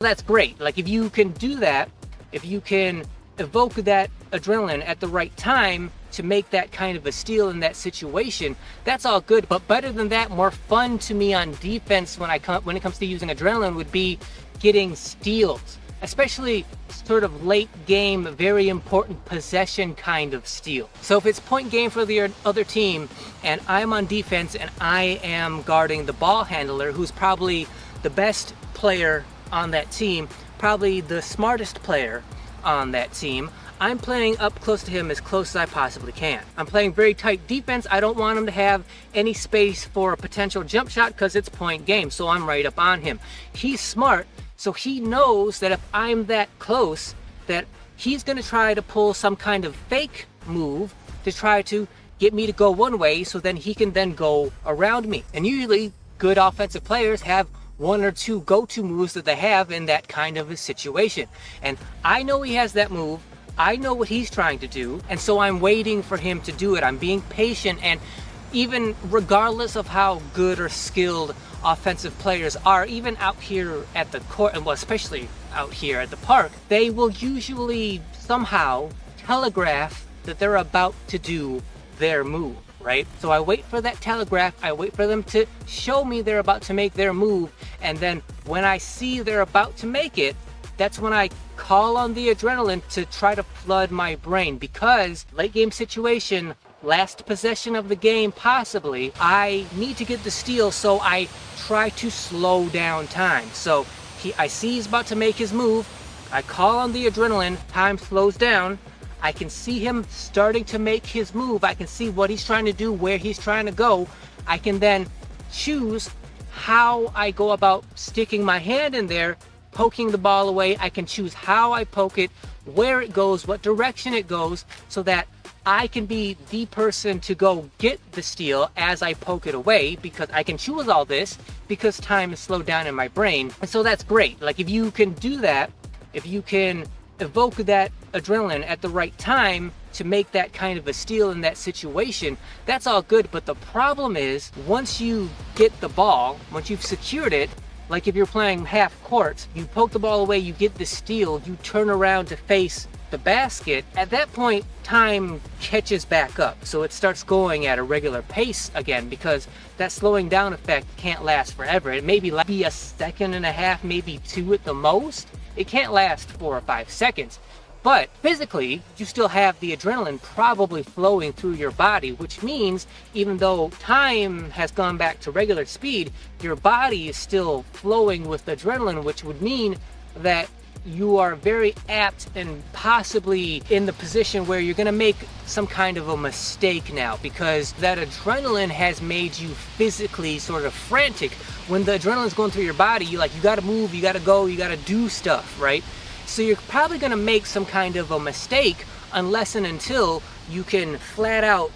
That's great. Like if you can do that, if you can evoke that adrenaline at the right time to make that kind of a steal in that situation, that's all good. But better than that, more fun to me on defense when it comes to using adrenaline would be getting steals, especially sort of late game, very important possession kind of steal. So if it's point game for the other team and I'm on defense and I am guarding the ball handler, who's probably the best player on that team, probably the smartest player on that team, I'm playing up close to him as close as I possibly can. I'm playing very tight defense. I don't want him to have any space for a potential jump shot because it's point game, so I'm right up on him. He's smart, so he knows that if I'm that close, that he's gonna try to pull some kind of fake move to try to get me to go one way so then he can then go around me. And usually good offensive players have one or two go-to moves that they have in that kind of a situation. And I know he has that move. I know what he's trying to do. And so I'm waiting for him to do it. I'm being patient. And even regardless of how good or skilled offensive players are, even out here at the court, and well, especially out here at the park, they will usually somehow telegraph that they're about to do their move. Right? So I wait for that telegraph, I wait for them to show me they're about to make their move, and then when I see they're about to make it, that's when I call on the adrenaline to try to flood my brain, because late game situation, last possession of the game possibly, I need to get the steal, so I try to slow down time. So I see he's about to make his move, I call on the adrenaline, time slows down, I can see him starting to make his move. I can see what he's trying to do, where he's trying to go. I can then choose how I go about sticking my hand in there, poking the ball away. I can choose how I poke it, where it goes, what direction it goes, so that I can be the person to go get the steal as I poke it away, because I can choose all this because time is slowed down in my brain. And so that's great. Like if you can do that, if you can evoke that adrenaline at the right time to make that kind of a steal in that situation, that's all good. But the problem is, once you get the ball, once you've secured it, like if you're playing half court, you poke the ball away, you get the steal, you turn around to face the basket, at that point time catches back up, so it starts going at a regular pace again, because that slowing down effect can't last forever. It may be a second and a half, maybe two at the most. It can't last 4 or 5 seconds, but physically you still have the adrenaline probably flowing through your body, which means even though time has gone back to regular speed, your body is still flowing with adrenaline, which would mean that you are very apt and possibly in the position where you're going to make some kind of a mistake now, because that adrenaline has made you physically sort of frantic. When the adrenaline's going through your body, you got to move, you got to go, you got to do stuff, right? So you're probably going to make some kind of a mistake unless and until you can flat out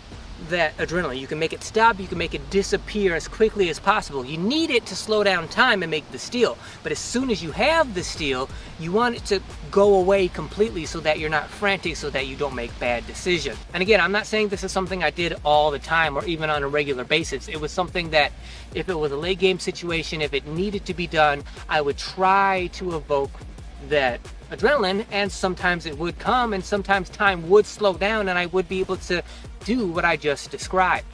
that adrenaline. You can make it stop, you can make it disappear as quickly as possible. You need it to slow down time and make the steal, but as soon as you have the steal, you want it to go away completely so that you're not frantic, so that you don't make bad decisions. And again, I'm not saying this is something I did all the time or even on a regular basis. It was something that if it was a late game situation, if it needed to be done, I would try to evoke that adrenaline, and sometimes it would come and sometimes time would slow down and I would be able to do what I just described.